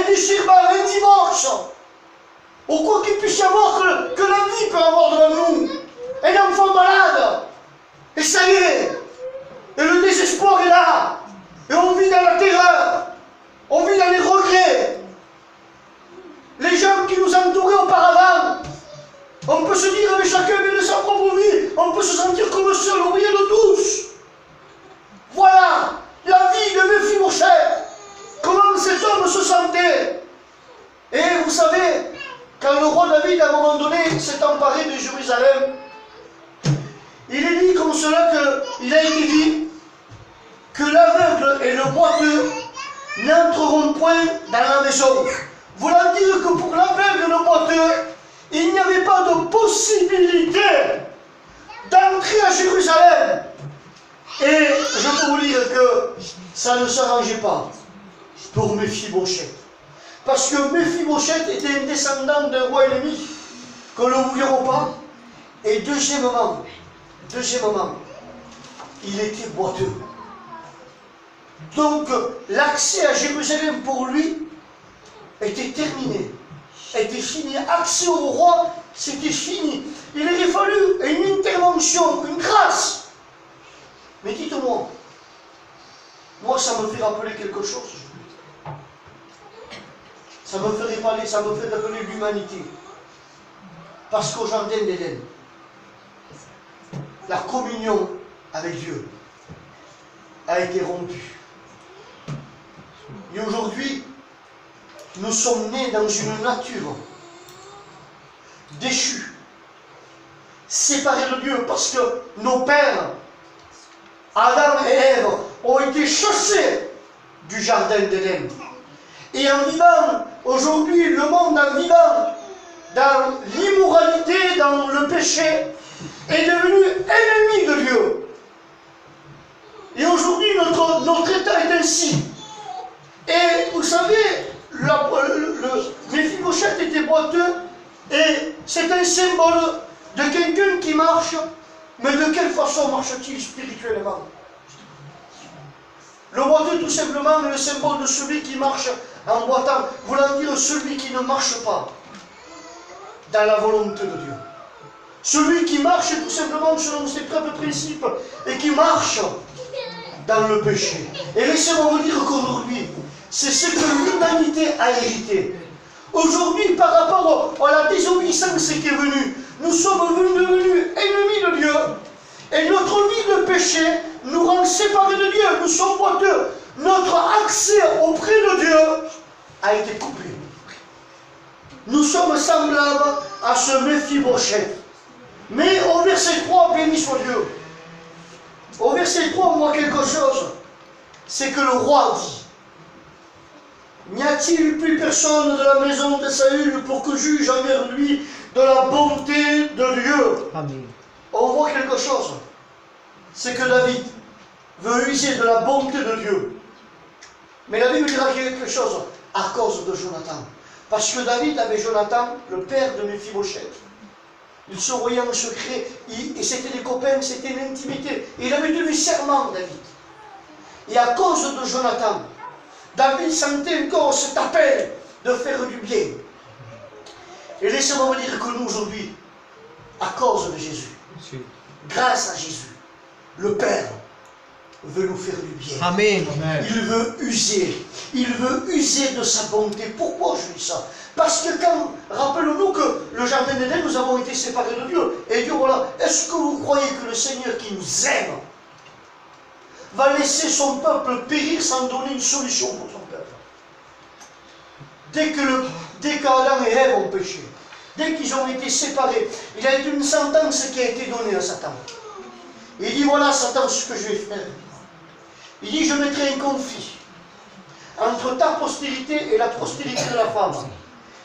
un déchirement, un divorce, ou quoi qu'il puisse y avoir que la vie peut avoir devant nous, un enfant malade, et ça y est, et le désespoir est là, et on vit dans la terreur, on vit dans les regrets. Les gens qui nous entouraient auparavant, on peut se dire, mais chacun vient de sa propre vie, on peut se sentir comme seul au milieu de tous. Voilà la vie de Méphibosheth, comment cet homme se sentait. Et vous savez, quand le roi David, à un moment donné, s'est emparé de Jérusalem, il est dit comme cela qu'il a été dit que l'aveugle et le boiteux n'entreront point dans la maison. Voulant dire que pour l'aveugle et le boiteux, il n'y avait pas de possibilité d'entrer à Jérusalem. Et je peux vous dire que ça ne s'arrangeait pas pour Méphibosheth. Parce que Méphibosheth était un descendant d'un roi ennemi, que nous ne voulions pas. Et deuxièmement, il était boiteux. Donc l'accès à Jérusalem pour lui était terminé, était fini. Accès au roi, c'était fini. Il aurait fallu une intervention, une grâce. Mais dites-moi, moi ça me fait rappeler quelque chose. Ça me fait rappeler l'humanité. Parce qu'au jardin d'Éden, la communion avec Dieu a été rompue. Et aujourd'hui, nous sommes nés dans une nature déchue, séparés de Dieu, parce que nos pères, Adam et Ève, ont été chassés du jardin d'Éden. Et en vivant, aujourd'hui, le monde en vivant dans l'immoralité, dans le péché, est devenu ennemi de Dieu. Et aujourd'hui, notre état est ainsi. Et vous savez, Méphibosheth était boiteux, et c'est un symbole de quelqu'un qui marche, mais de quelle façon marche-t-il spirituellement? Le boiteux, tout simplement, est le symbole de celui qui marche en boitant, voulant dire celui qui ne marche pas dans la volonté de Dieu. Celui qui marche tout simplement selon ses propres principes et qui marche dans le péché. Et laissez-moi vous dire qu'aujourd'hui, c'est ce que l'humanité a hérité. Aujourd'hui, par rapport à la désobéissance qui est venue, nous sommes devenus ennemis de Dieu. Et notre vie de péché nous rend séparés de Dieu. Nous sommes boiteux. Notre accès auprès de Dieu a été coupé. Nous sommes semblables à ce Méphibosheth. Mais au verset 3, béni soit Dieu. Au verset 3, on voit quelque chose. C'est que le roi dit: n'y a-t-il plus personne de la maison de Saül pour que juge envers lui de la bonté de Dieu? Amen. On voit quelque chose. C'est que David veut user de la bonté de Dieu. Mais la Bible dira quelque chose à cause de Jonathan. Parce que David avait Jonathan, le père de Méphibosheth. Ils se voyaient en secret, et c'était des copains, c'était une intimité. Il avait tenu serment, David. Et à cause de Jonathan, David sentait encore cet appel de faire du bien. Et laissez-moi vous dire que nous, aujourd'hui, à cause de Jésus, grâce à Jésus, le Père veut nous faire du bien. Amen. Il veut user de sa bonté. Pourquoi je dis ça? Parce que quand, rappelons-nous que le jardin d'Éden, nous avons été séparés de Dieu. Et Dieu, voilà, est-ce que vous croyez que le Seigneur qui nous aime va laisser son peuple périr sans donner une solution pour son peuple? Dès qu'Adam et Ève ont péché, dès qu'ils ont été séparés, il y a une sentence qui a été donnée à Satan. Il dit: voilà, Satan, ce que je vais faire. Il dit: je mettrai un conflit entre ta postérité et la postérité de la femme.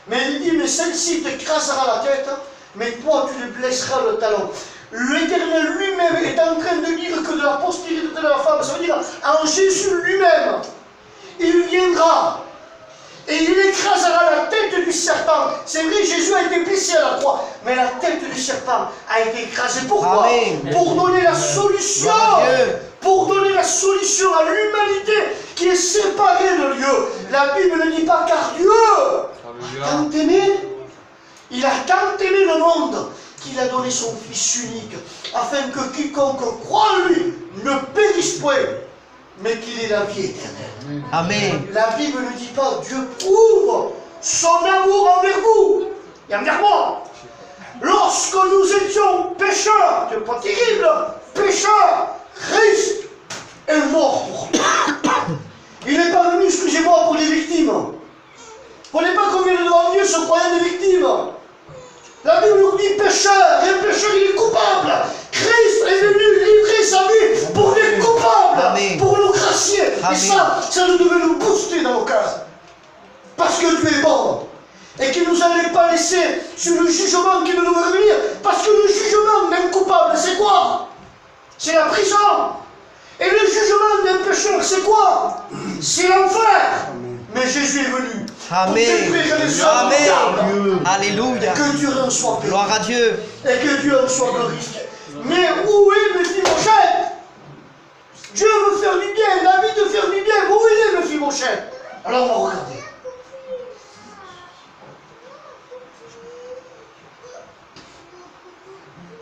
Mais il dit: mais celle-ci t'écrasera la tête, mais toi tu lui blesseras le talon. L'Éternel lui-même est en train de dire que de la postérité de la femme, ça veut dire en Jésus lui-même, il viendra et il écrasera la tête du serpent. C'est vrai, Jésus a été blessé à la croix, mais la tête du serpent a été écrasée. Pourquoi? Pour donner la solution. Pour donner la solution bénédiction à l'humanité qui est séparée de Dieu. La Bible ne dit pas car Dieu a tant aimé. Il a tant aimé le monde qu'il a donné son Fils unique, afin que quiconque croit en lui ne périsse point, mais qu'il ait la vie éternelle. Amen. La Bible ne dit pas Dieu prouve son amour envers vous et envers moi. Lorsque nous étions pécheurs, Dieu pas terrible, pécheurs, Christ est mort pour nous. Il n'est pas venu, excusez-moi, pour les victimes. Vous n'êtes pas combien devant Dieu se croyant des victimes. La Bible nous dit pécheur, et un pécheur il est coupable. Christ est venu livrer sa vie pour les coupables, Amen. pour nous gracier. Amen. Et ça devait nous booster dans nos cœurs. Parce que Dieu est bon. Et qu'il ne nous allait pas laisser sur le jugement qui devait venir. Parce que le jugement d'un coupable, c'est quoi? C'est la prison. Et le jugement d'un pécheur, c'est quoi? C'est l'enfer. Mais Jésus est venu. Amen. Pour détruire les œuvres du diable. Alléluia. Que Dieu en soit béni. Gloire à Dieu. Et que Dieu en soit glorifié. Mais où est Mephibosheth? Dieu veut faire du bien, David veut faire du bien. Où il est Mephibosheth? Alors on va regarder.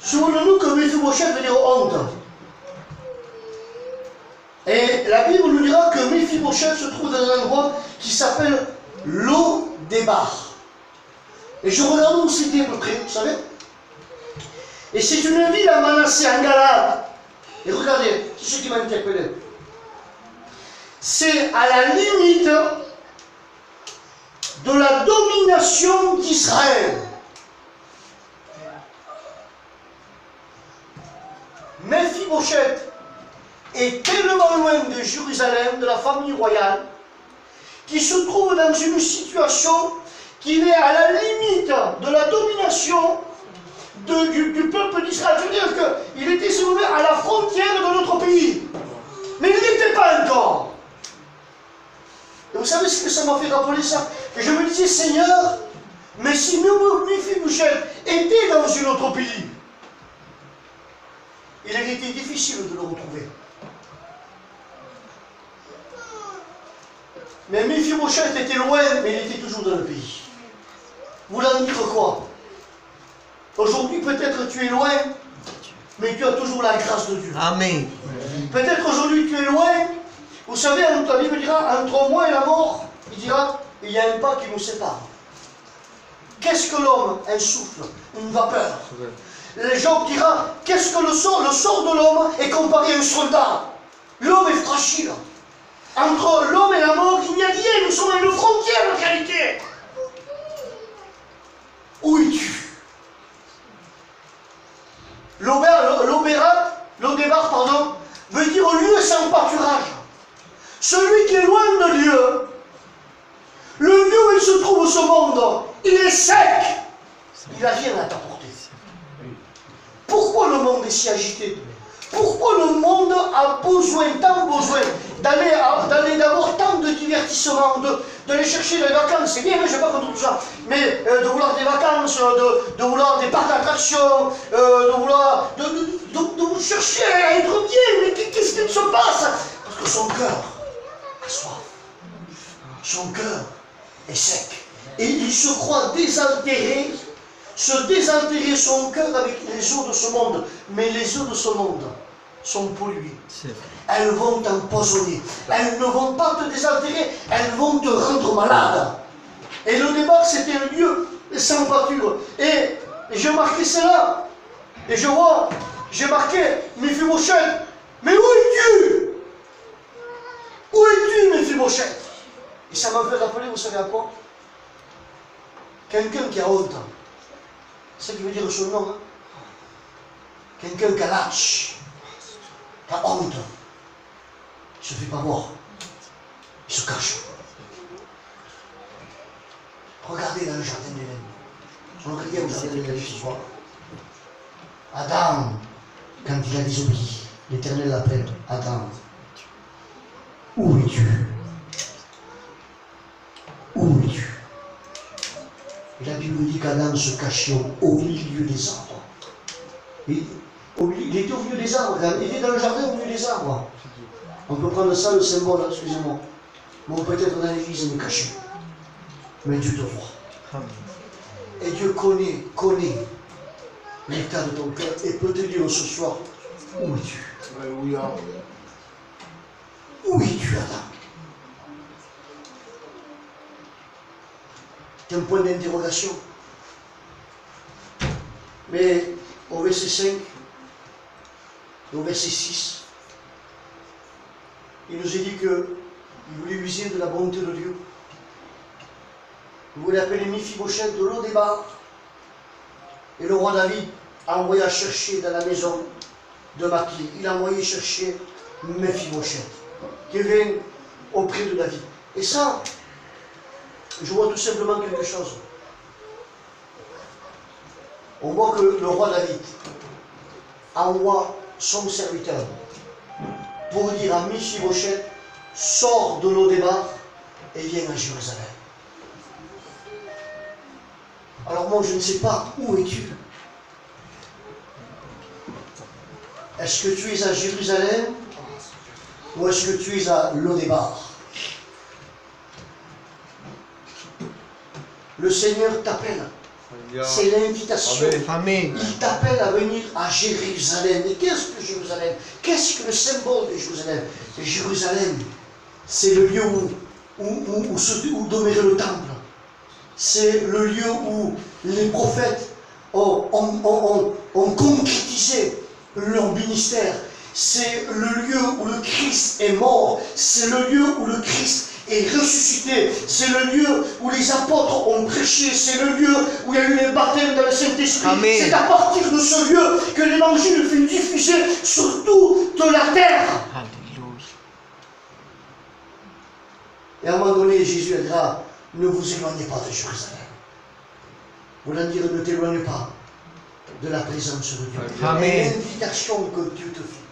Souvenons-nous que Mephibosheth veut dire honte. Et la Bible nous dira que Mephibosheth se trouve dans un endroit qui s'appelle Lo-Débar. Et je regarde où c'était à peu près, vous savez. Et c'est une ville à Manassé, en Galade. Et regardez, c'est ce qui m'a interpellé. C'est à la limite de la domination d'Israël. Mephibosheth est tellement loin de Jérusalem, de la famille royale, qu'il se trouve dans une situation qu'il est à la limite de la domination du peuple d'Israël. C'est-à-dire qu'il était si vous voulez, à la frontière de notre pays. Mais il n'était pas encore. Et vous savez ce que ça m'a fait rappeler ça? Et je me disais, Seigneur, mais si Mephibosheth était dans un autre pays, il aurait été difficile de le retrouver. Mais Mephibosheth était loin, mais il était toujours dans le pays. Vous l'en dire quoi? Aujourd'hui, peut-être tu es loin, mais tu as toujours la grâce de Dieu. Amen. Peut-être aujourd'hui tu es loin. Vous savez, la Bible dira, entre moi et la mort, il dira, il y a un pas qui nous sépare. Qu'est-ce que l'homme? Un souffle, une vapeur. Les gens diront, qu'est-ce que le sort de l'homme est comparé à un soldat. L'homme est fragile. Entre l'homme et la mort, il n'y a rien. Nous sommes à une frontière en réalité. Où es-tu? Lo-Débar, pardon, veut dire lieu sans pâturage. Celui qui est loin de Dieu, le lieu où il se trouve ce monde, il est sec. Il n'a rien à t'apporter. Pourquoi le monde est si agité? Pourquoi le monde a besoin, tant besoin, d'aller d'avoir tant de divertissement, d'aller chercher des vacances? C'est bien, mais je ne vais pas contre tout ça. Mais de vouloir des vacances, de vouloir des parcs d'attractions, de chercher à être bien. Mais qu'est-ce qui se passe? Parce que son cœur a soif. Son cœur est sec. Et il se croit désaltéré, se désaltérer son cœur avec les eaux de ce monde. Mais les eaux de ce monde sont polluées. Elles vont t'empoisonner. Elles ne vont pas te désaltérer, elles vont te rendre malade. Et le débat, c'était un lieu sans pâture. Et j'ai marqué cela. Et je vois, j'ai marqué Mephibosheth. Mais où es-tu? Où es-tu, Mephibosheth? Et ça m'a fait rappeler, vous savez à quoi? Quelqu'un qui a honte. C'est ce qui veut dire ce nom. Hein? Quelqu'un qui a lâche, qui a honte. Il ne se fait pas voir. Il se cache. Regardez dans le jardin d'Éden. On regardait au jardin d'Éden ce soir. Adam, quand il a désobéi, l'Éternel l'appelle Adam. Où es-tu? Où es-tu? Et la Bible dit qu'Adam se cachait au milieu des arbres. Il était au milieu des arbres, il était dans le jardin au milieu des arbres. On peut prendre ça, le symbole, excusez-moi. Mais on peut être dans l'église et me cacher. Mais Dieu te voit. Amen. Et Dieu connaît l'état de ton cœur et peut te dire ce soir, où es-tu? Alléluia. Où es-tu, Adam? C'est un point d'interrogation. Mais au verset 5 et au verset 6, il nous est dit qu'il voulait user de la bonté de Dieu. Il voulait appeler Mephibosheth de Lo-débar. Et le roi David a envoyé à chercher dans la maison de Machli. Il a envoyé chercher Mephibosheth, qui vient auprès de David. Et ça, je vois tout simplement quelque chose. On voit que le roi David envoie son serviteur pour dire à Mephibosheth, sors de Lo-débar et viens à Jérusalem. Alors moi je ne sais pas, où es-tu? Est-ce que tu es à Jérusalem ou est-ce que tu es à Lo-débar? Le Seigneur t'appelle. C'est l'invitation. Amen. Il t'appelle à venir à Jérusalem. Et qu'est-ce que Jérusalem? Qu'est-ce que le symbole de Jérusalem? Jérusalem, c'est le lieu où demeurait le temple. C'est le lieu où les prophètes ont concrétisé leur ministère. C'est le lieu où le Christ est mort. C'est le lieu où le Christ est ressuscité. C'est le lieu où les apôtres ont prêché. C'est le lieu où il y a eu les baptêmes dans le Saint-Esprit. C'est à partir de ce lieu que l'évangile fut diffusé sur toute la terre. Alléluia. Et à un moment donné, Jésus a dit, ne vous éloignez pas de Jérusalem. Voulant dire, ne t'éloigne pas de la présence de Dieu. Amen. L'invitation que Dieu te fait.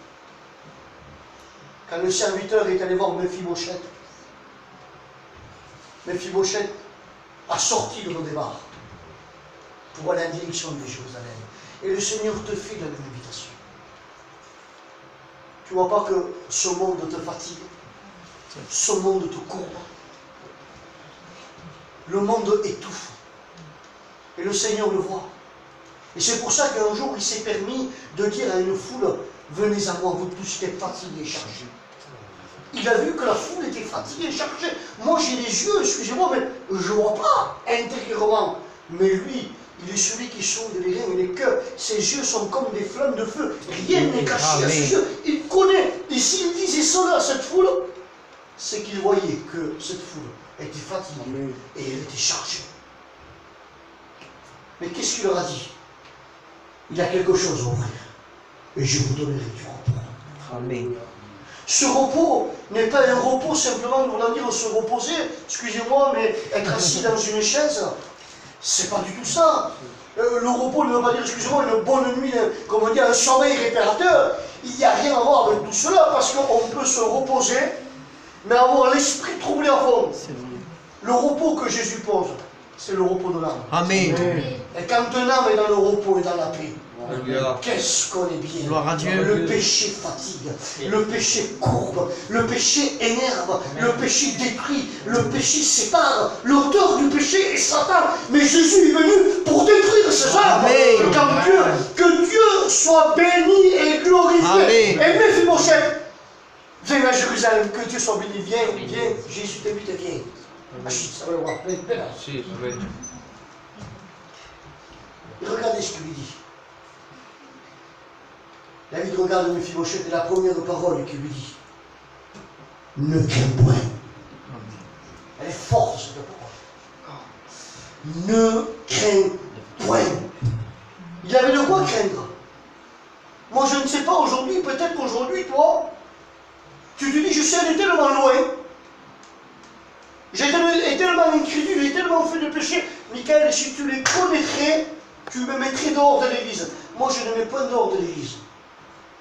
Quand le serviteur est allé voir Mephibosheth, Mephibosheth a sorti de Lo-débar pour aller en direction de Jérusalem. Et le Seigneur te fait la même invitation. Tu ne vois pas que ce monde te fatigue, ce monde te courbe, le monde étouffe. Et le Seigneur le voit. Et c'est pour ça qu'un jour il s'est permis de dire à une foule, venez à moi, vous tous qui êtes fatigués et chargés. Il a vu que la foule était fatiguée et chargée. Moi j'ai les yeux, excusez-moi, mais je ne vois pas intérieurement. Mais lui, il est celui qui sonde les reins et les cœurs. Ses yeux sont comme des flammes de feu. Rien n'est caché à ses yeux. Il connaît. Et s'il disait cela à cette foule, c'est qu'il voyait que cette foule était fatiguée et elle était chargée. Mais qu'est-ce qu'il leur a dit? Il a quelque chose à offrir. Et je vous donnerai du repos. Amen. Ce repos n'est pas un repos simplement, voulant dire se reposer, excusez-moi, mais être assis dans une chaise, c'est pas du tout ça. Le repos ne veut pas dire, excusez-moi, une bonne nuit, comme on dit, un sommeil réparateur. Il n'y a rien à voir avec tout cela, parce qu'on peut se reposer, mais avoir l'esprit troublé à fond. Le repos que Jésus pose, c'est le repos de l'âme. Amen. Et quand un âme est dans le repos et dans la paix, Alléluia. qu'est-ce qu'on est bien. Gloire à Dieu. Le péché fatigue, le péché courbe, le péché énerve, le péché détruit, le péché sépare. L'auteur du péché est Satan. Mais Jésus est venu pour détruire ces âmes. Amen. Que Dieu soit béni et glorifié. Amen. Et Mephibosheth, viens à Jérusalem, que Dieu soit béni. Viens, viens. Jésus t'invite, viens. Achille, ça va le voir. Viens là. Si, amen. Et regardez ce qu'il lui dit. David regarde Mephibosheth et la première parole qu'il lui dit. Ne crains point. Elle est forte cette parole. Ne crains point. Il avait de quoi craindre. Moi je ne sais pas aujourd'hui, peut-être qu'aujourd'hui toi, tu te dis je sais, elle est tellement loin. J'ai tellement incrédule, j'ai tellement fait de péché. Michael, si tu les connaîtrais, tu me mettrais dehors de l'église. Moi je ne mets pas dehors de l'église.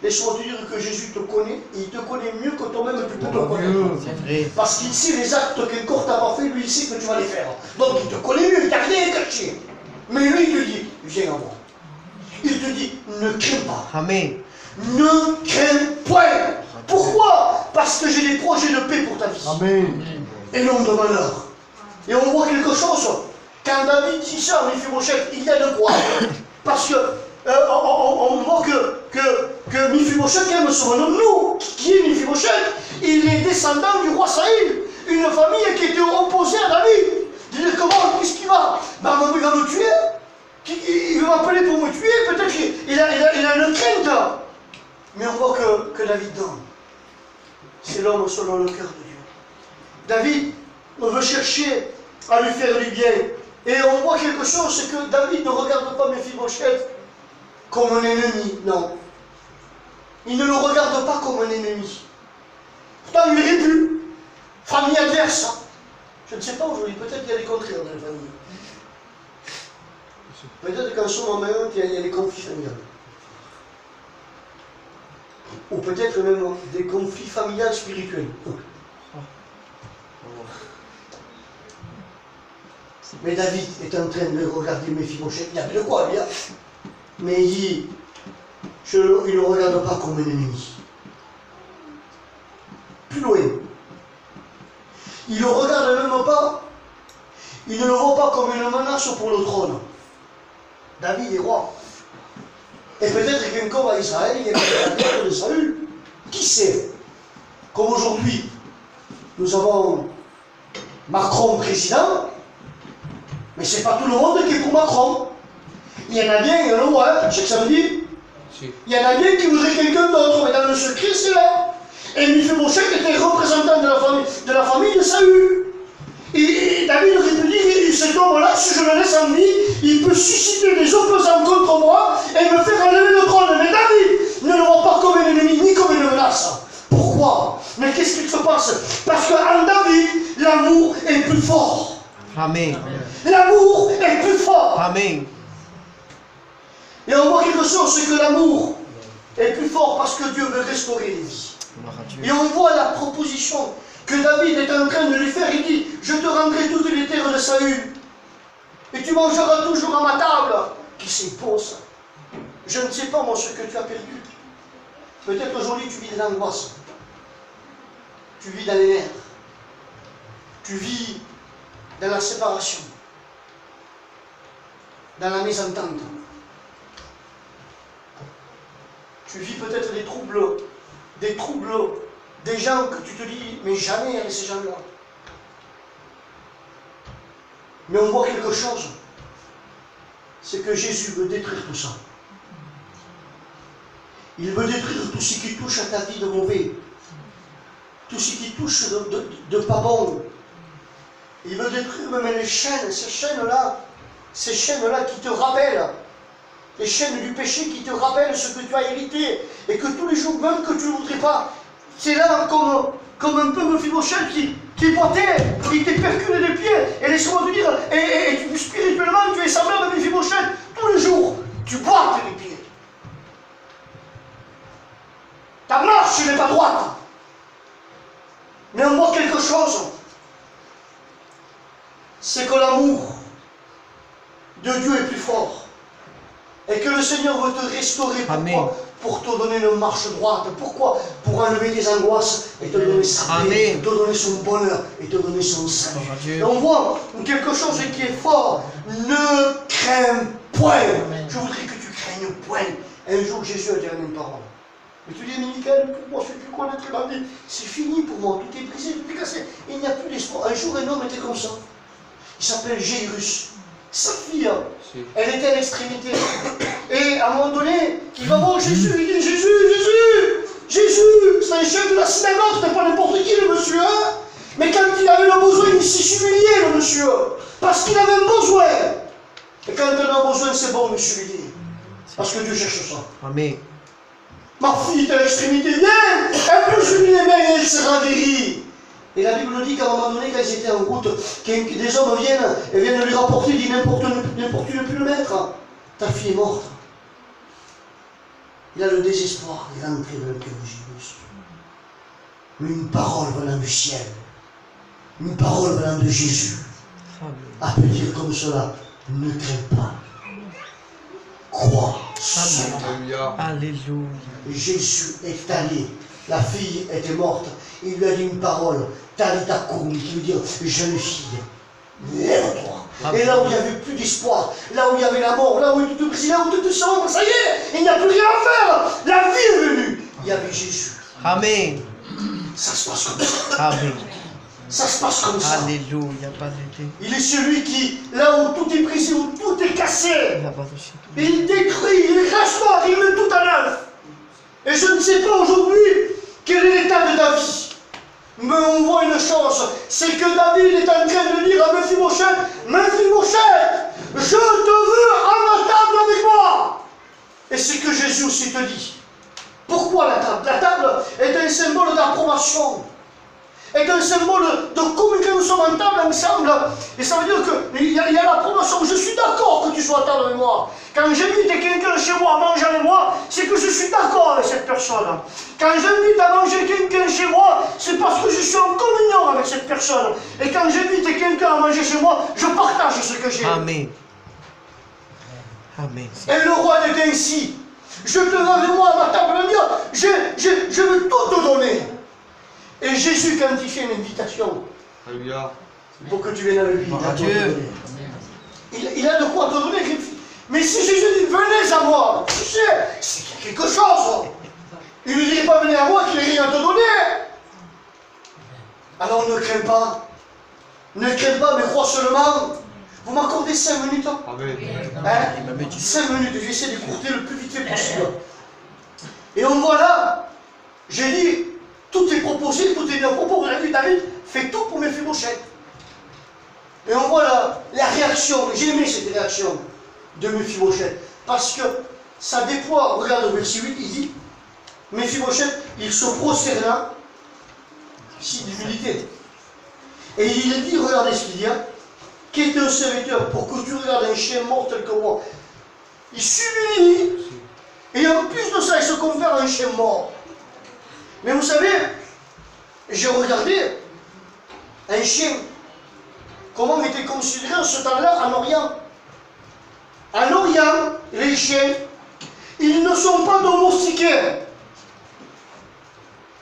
Laisse-moi te dire que Jésus te connaît, et il te connaît mieux que toi-même tu peux te connaître. Parce qu'il sait les actes qu'un corps t'a pas fait, lui il sait que tu vas les faire. Donc il te connaît mieux, il t'a rien caché. Mais lui il te dit, viens à moi. Il te dit, ne crains pas. Amen. Ne crains point. Pourquoi? Parce que j'ai des projets de paix pour ta vie. Amen. Et non de malheur. Et on voit quelque chose. Quand David dit ça à Mephibosheth, il y a de quoi. Parce que on voit que Mephibosheth aime son nom. Nous, qui est Mephibosheth? Il est descendant du roi Saül. Une famille qui était opposée à David. Dire comment, qu'est-ce qu'il va? Ben, il va me tuer. Il veut m'appeler pour me tuer. Peut-être qu'il a une crainte. Mais on voit que David donne. C'est l'homme selon le cœur de Dieu. David, on veut chercher à lui faire du bien. Et on voit quelque chose, c'est que David ne regarde pas Mephibosheth comme un ennemi. Non. Il ne le regarde pas comme un ennemi. Pourtant, il est pu. Famille adverse. Je ne sais pas aujourd'hui, peut-être qu'il y a des contraires dans la famille. Peut-être qu'en ce moment même, il y a des conflits familiaux. Ou peut-être même des conflits familiaux spirituels. Mais David est en train de regarder Mephibosheth. Il y avait de quoi, bien. Mais il dit, il ne le regarde pas comme un ennemi. Plus loin. Il ne le regarde même pas. Il ne le voit pas comme une menace pour le trône. David est roi. Et peut-être qu'un corps à Israël, il y a la guerre de Saül. Qui sait? Comme aujourd'hui, nous avons Macron président, mais ce n'est pas tout le monde qui est pour Macron. Il y en a bien, il y en a ouais, chaque samedi. Si. Il y en a bien qui voudraient quelqu'un d'autre, mais dans le secret, c'est là. Et Mephibosheth était représentant de la famille de Saül. Et David aurait pu dire, cet homme-là, si je le laisse en vie, il peut susciter des opposants contre moi et me faire enlever le trône. Mais David ne le voit pas comme un ennemi, ni comme une menace. Pourquoi? Mais qu'est-ce qu'il se passe? Parce qu'en David, l'amour est plus fort. Amen. L'amour est plus fort. Amen. Et on voit quelque chose, c'est que l'amour est plus fort parce que Dieu veut restaurer les vies. Et on voit la proposition que David est en train de lui faire. Il dit, je te rendrai toutes les terres de Saül. Et tu mangeras toujours à ma table. Qui c'est beau ça? Je ne sais pas moi ce que tu as perdu. Peut-être aujourd'hui tu vis de l'angoisse. Tu vis dans les nerfs. Tu vis dans la séparation. Dans la mésentente. Tu vis peut-être des troubles, des gens que tu te dis, mais jamais avec ces gens-là. Mais on voit quelque chose, c'est que Jésus veut détruire tout ça. Il veut détruire tout ce qui touche à ta vie de mauvais, tout ce qui touche de pas bon. Il veut détruire même les chaînes, ces chaînes-là qui te rappellent. Les chaînes du péché qui te rappellent ce que tu as hérité et que tous les jours, même que tu ne voudrais pas, c'est là comme un peu Mephibosheth qui boitait, qui t'est perculé les pieds. Et laisse-moi te dire, et spirituellement, tu es semblable à Mephibosheth. Tous les jours, tu boites les pieds. Ta marche n'est pas droite. Mais on voit quelque chose. C'est que l'amour de Dieu est plus fort. Et que le Seigneur veut te restaurer. Pourquoi? Pour te donner une marche droite. Pourquoi? Pour enlever tes angoisses et te donner sa paix, te donner son bonheur et te donner son salut. Et on voit quelque chose qui est fort. Ne crains point. Je voudrais que tu craignes point. Un jour, Jésus a dit la même parole. Mais tu dis, mais Michael, pour moi, je suis plus connaître la vie. C'est fini pour moi, tout est brisé, tout est cassé. Il n'y a plus d'espoir. Un jour, un homme était comme ça. Il s'appelle Jairus. Sa fille, elle était à l'extrémité. Et à un moment donné, il va voir Jésus, il dit, Jésus, c'est un chef de la synagogue, c'était pas n'importe qui le monsieur. Hein? Mais quand il avait le besoin, il s'est humilié le monsieur. Parce qu'il avait un besoin. Et quand on a besoin, c'est bon de s'humilier. Parce que Dieu cherche ça. Amen. Ma fille est à l'extrémité, viens, elle peut s'humilier, mais elle sera guérie. Et la Bible nous dit qu'à un moment donné, quand ils étaient en route, des hommes viennent lui rapporter, disent n'importe où ne plus le mettre. Ta fille est morte. Il a le désespoir, il est entré dans le cœur de Jésus. Mais une parole venant du ciel, une parole venant de Jésus, a pu dire comme cela, ne crains pas. Crois. Alléluia. Et Jésus est allé la fille était morte. Il lui a dit une parole, Talita Koum, qui veut dire jeune fille, lève-toi. Et là où il n'y avait plus d'espoir, là où il y avait la mort, là où tout brisé, là où tout sombre, ça y est, il n'y a plus rien à faire. La vie est venue. Il y avait Jésus. Amen. Ça se passe comme ça. Amen. Ça se passe comme ça. Alléluia. Padre. Il est celui qui, là où tout est brisé, où tout est cassé, il détruit, il restaure, il met tout à neuf. Et je ne sais pas aujourd'hui quel est l'état de David. Mais on voit une chose, c'est que David est en train de dire à Mephibosheth, Mephibosheth, je te veux à ma table avec moi. Et c'est que Jésus aussi te dit. Pourquoi la table? La table est un symbole d'approbation, est un symbole de communiquer, nous sommes en table ensemble. Et ça veut dire qu'il y a l'approbation. Je suis d'accord que tu sois à table avec moi. Quand j'invite quelqu'un chez moi à manger avec moi, c'est que je suis d'accord avec cette personne. Quand j'invite à manger quelqu'un chez moi, c'est parce que je suis en communion avec cette personne. Et quand j'invite quelqu'un à manger chez moi, je partage ce que j'ai. Amen. Amen. Et le roi est ainsi. Je te veux avec moi à ma table, je veux tout te donner. Et Jésus, quand il fait une invitation, Alléluia. pour que tu viennes avec lui, il a de quoi te donner. Mais si Jésus dit venez à moi, tu sais, c'est quelque chose. Il ne lui dit pas venez à moi qu'il n'ait rien à te donner. Alors ne crains pas. Ne crains pas, mais crois seulement. Vous m'accordez 5 minutes? Amen. Hein? 5 minutes, j'essaie d'écourter le plus vite fait possible. Et on voit là, j'ai dit, tout est proposé, tout est bien propos. Vous avez vu, David fait tout pour Mephibosheth. Et on voit là, la réaction, j'ai aimé cette réaction de Mephibosheth, parce que ça déploie, regarde au verset 8, il dit, Mephibosheth, il se prosterna, ici d'humilité. Et il dit, regardez ce qu'il dit, hein, qui est un serviteur pour que tu regardes un chien mort tel que moi. Il s'humilie, et en plus de ça, il se confère à un chien mort. Mais vous savez, j'ai regardé un chien, comment était considéré en ce temps-là en Orient. En Orient, les chiens, ils ne sont pas domestiqués.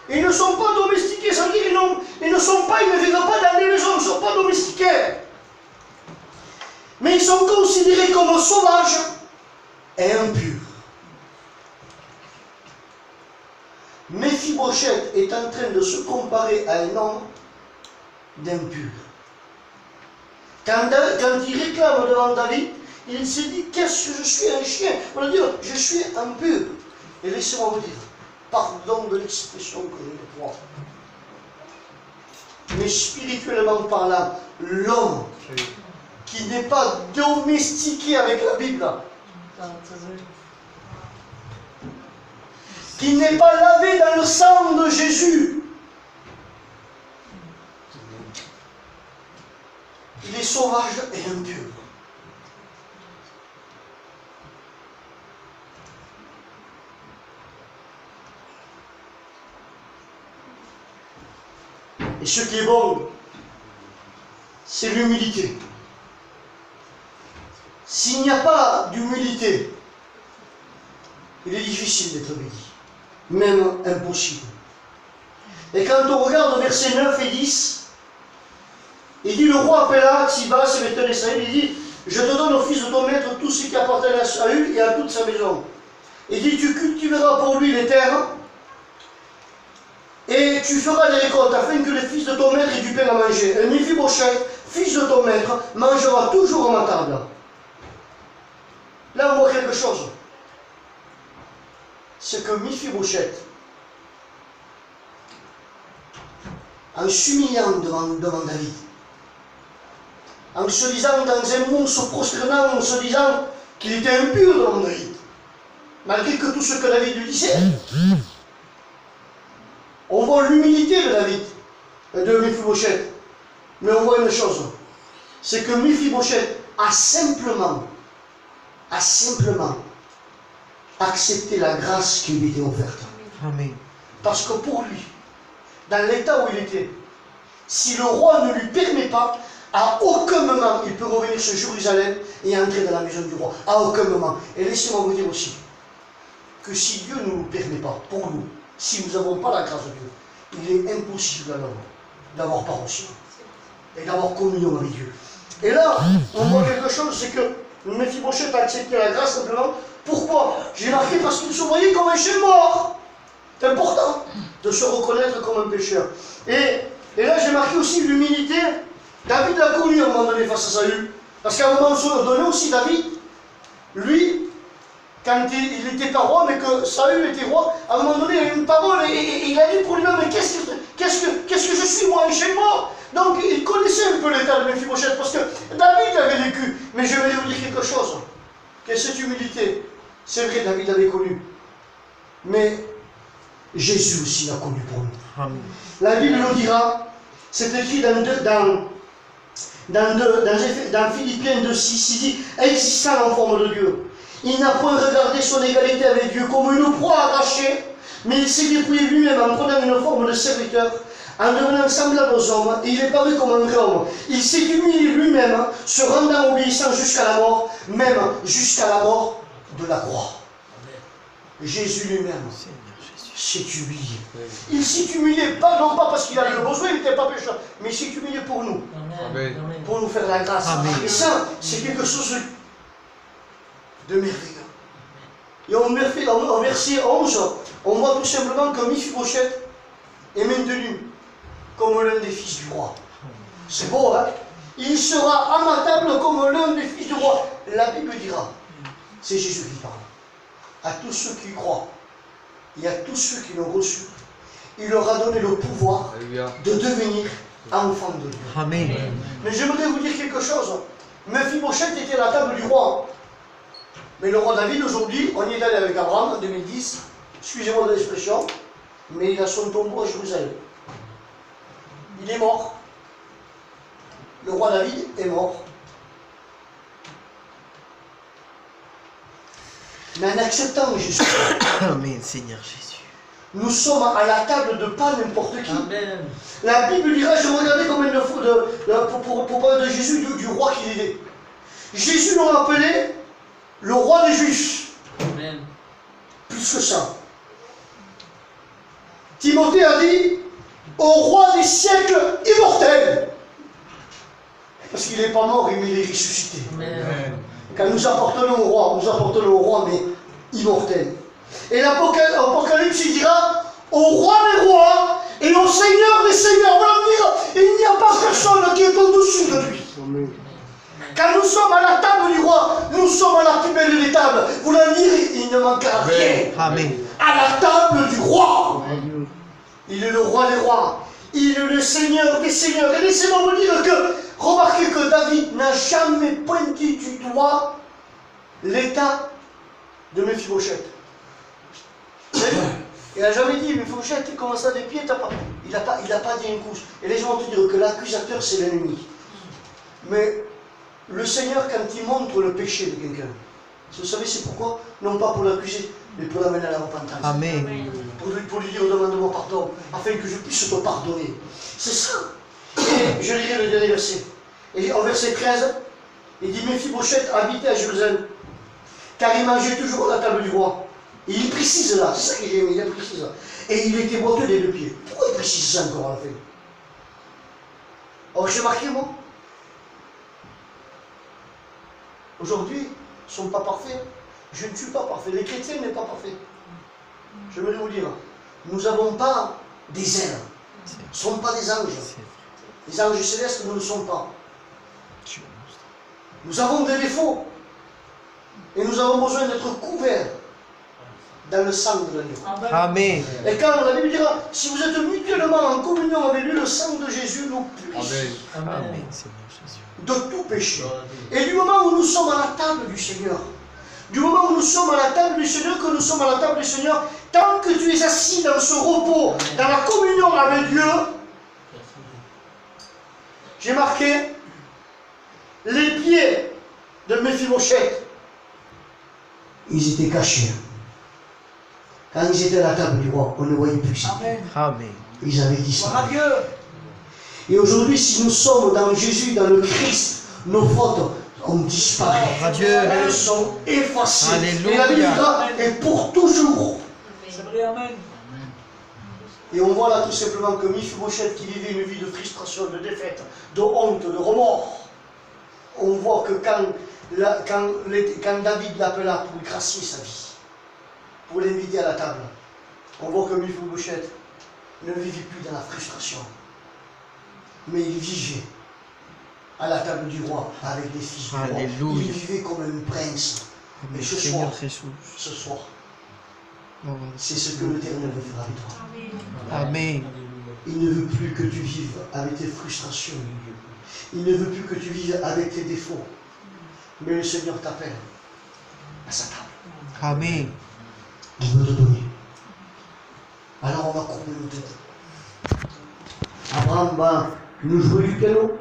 Ils ne sont pas domestiqués, ça veut dire ils ne vivent pas dans les maisons, ils ne sont pas domestiqués. Mais ils sont considérés comme sauvages et impurs. Mephibosheth est en train de se comparer à un homme d'impur. Quand il réclame devant David, il se dit, qu'est-ce que je suis un chien? On va dire, je suis impur. Et laissez-moi vous dire, pardon de l'expression que je vais prendre. Mais spirituellement parlant, l'homme qui n'est pas domestiqué avec la Bible, qui n'est pas lavé dans le sang de Jésus, il est sauvage et impur. Et ce qui est bon, c'est l'humilité. S'il n'y a pas d'humilité, il est difficile d'être béni, même impossible. Et quand on regarde versets 9 et 10, il dit, le roi appela Tsiba, c'est maintenant Israël, il dit, je te donne au fils de ton maître tout ce qui appartient à lui et à toute sa maison. Il dit, tu cultiveras pour lui les terres, et tu feras des récoltes afin que les fils de ton maître aient du pain à manger. Et Mephibosheth, fils de ton maître, mangera toujours à ma table. Là, on voit quelque chose. C'est que Mephibosheth, en s'humiliant devant David, en se disant dans un mot, se prosternant, en se disant qu'il était impur devant David, malgré que tout ce que David lui disait, on voit l'humilité de David, de Mephibosheth. Mais on voit une chose, c'est que Mephibosheth a simplement accepté la grâce qui lui était offerte. Amen. Parce que pour lui, dans l'état où il était, si le roi ne lui permet pas, à aucun moment il peut revenir sur Jérusalem et entrer dans la maison du roi. À aucun moment. Et laissez-moi vous dire aussi, que si Dieu ne nous permet pas, pour nous, si nous n'avons pas la grâce de Dieu, il est impossible alors d'avoir part au ciel et d'avoir communion avec Dieu. Et là, on voit quelque chose, c'est que Mephibosheth a accepté la grâce simplement. Pourquoi? J'ai marqué parce qu'il se voyait comme un chien mort. C'est important de se reconnaître comme un pécheur. Et là, j'ai marqué aussi l'humilité. David a connu à un moment donné face à Saül. Parce qu'à un moment donné aussi, David, lui, quand il n'était pas roi, mais que Saül était roi, à un moment donné, il a eu une parole et il a dit pour lui-même, mais qu'est-ce que je suis, moi, un chien mort? Donc, il connaissait un peu l'état de Mephibosheth, parce que David l'avait vécu. Mais je vais vous dire quelque chose, que cette humilité, c'est vrai, David l'avait connue. Mais Jésus aussi l'a connue pour nous. Amen. La Bible nous dira, c'est écrit dans Philippiens 2,6, il dit, existant en forme de Dieu. Il n'a point regardé son égalité avec Dieu comme une proie arrachée, mais il s'est dépouillé lui-même en prenant une forme de serviteur, en devenant semblable aux hommes, et il est paru comme un vrai homme. Il s'est humilié lui-même, se rendant obéissant jusqu'à la mort, même jusqu'à la mort de la croix. Jésus lui-même s'est humilié. Il s'est humilié, non pas parce qu'il avait le besoin, il n'était pas pécheur, mais il s'est humilié pour nous. Amen. Pour nous faire la grâce. Amen. Et ça, c'est quelque chose de merveilleux. Et en verset 11, on voit tout simplement que Mephibosheth est maintenu comme l'un des fils du roi. C'est beau, hein? Il sera à ma table comme l'un des fils du roi. La Bible dira, c'est Jésus qui parle. À tous ceux qui croient et à tous ceux qui l'ont reçu, il leur a donné le pouvoir Alléluia. de devenir enfants de Dieu. Amen. Mais j'aimerais vous dire quelque chose. Mephibosheth était à la table du roi. Mais le roi David, aujourd'hui, on y est allé avec Abraham en 2010, excusez-moi de l'expression, mais il a son tombeau à Jérusalem. Il est mort. Le roi David est mort. Mais en acceptant Jésus, Amen, Seigneur Jésus. nous sommes à la table de pas n'importe qui. Amen. La Bible dira, je regardais combien de fois pour parler de Jésus, du roi qu'il était. Jésus l'a appelé le roi des Juifs. Amen. Plus que ça. Timothée a dit au roi des siècles immortels. Parce qu'il n'est pas mort, mais il est ressuscité. Amen. Quand nous appartenons au roi, mais immortel. Et l'Apocalypse, il dira au roi des rois et au Seigneur des seigneurs. Voulant dire, il n'y a pas personne qui est au-dessus de lui. Quand nous sommes à la table du roi, nous sommes à la plus belle des tables. Voulant dire, il ne manquera rien. Amen. À la table du roi. Il est le roi des rois. Il est le Seigneur des seigneurs. Et laissez-moi vous dire que, remarquez que David n'a jamais pointé du doigt l'état de Mephibosheth. Il n'a jamais dit, Mephibosheth, comment ça des pieds, t'as pas. Il n'a pas dit une couche. Et les gens vont te dire que l'accusateur, c'est l'ennemi. Mais le Seigneur, quand il montre le péché de quelqu'un, vous savez, c'est pourquoi? Non pas pour l'accuser, mais pour l'amener à la repentance. Amen. Pour lui dire, demande-moi pardon, afin que je puisse te pardonner. C'est ça. Et je lirai le dernier verset. Et en verset 13, il dit, Mephibosheth habitait à Jérusalem, car il mangeait toujours à la table du roi. Et il précise là, c'est ça que j'ai aimé, il précise là. Et il était boiteux des deux pieds. Pourquoi il précise ça encore à la fin? Or, j'ai marqué, moi. Aujourd'hui, ils ne sont pas parfaits. Je ne suis pas parfait. Les chrétiens ne sont pas parfaits. Je vais vous dire, nous n'avons pas des ailes. Nous ne sommes pas des anges. Les anges célestes, nous ne le sommes pas. Nous avons des défauts. Et nous avons besoin d'être couverts dans le sang de l'agneau. Amen. Et quand la Bible dira, si vous êtes mutuellement en communion avec lui, le sang de Jésus nous purifie Amen. Amen, Seigneur Jésus. de tout péché. Et du moment où nous sommes à la table du Seigneur, du moment où nous sommes à la table du Seigneur, que nous sommes à la table du Seigneur, tant que tu es assis dans ce repos, dans la communion avec Dieu, j'ai marqué les pieds de Mephibosheth. Ils étaient cachés. Quand ils étaient à la table du roi, on ne voyait plus ça. Amen. Ils avaient disparu. Et aujourd'hui, si nous sommes dans Jésus, dans le Christ, nos fautes ont disparu. Adieu. Elles sont effacées. Alléluia. Et la Bible dira, et pour toujours. C'est vrai, Amen. Et on voit là tout simplement que Mephibosheth qui vivait une vie de frustration, de défaite, de honte, de remords. On voit que quand David l'appela pour lui gracier sa vie, pour l'inviter à la table, on voit que Mephibosheth ne vivait plus dans la frustration, mais il vivait à la table du roi avec les fils du roi. Alléluia. Il vivait comme un prince. Comme Et le ce Seigneur soir, Jésus. ce soir, Oh, c'est ce que l'Éternel veut faire avec toi. Amen. Il ne veut plus que tu vives avec tes frustrations. Il ne veut plus que tu vives avec tes défauts. Mais le Seigneur t'appelle à sa table. Amen. Il veut te donner. Alors on va couper nos têtes. Abraham va nous jouer du piano.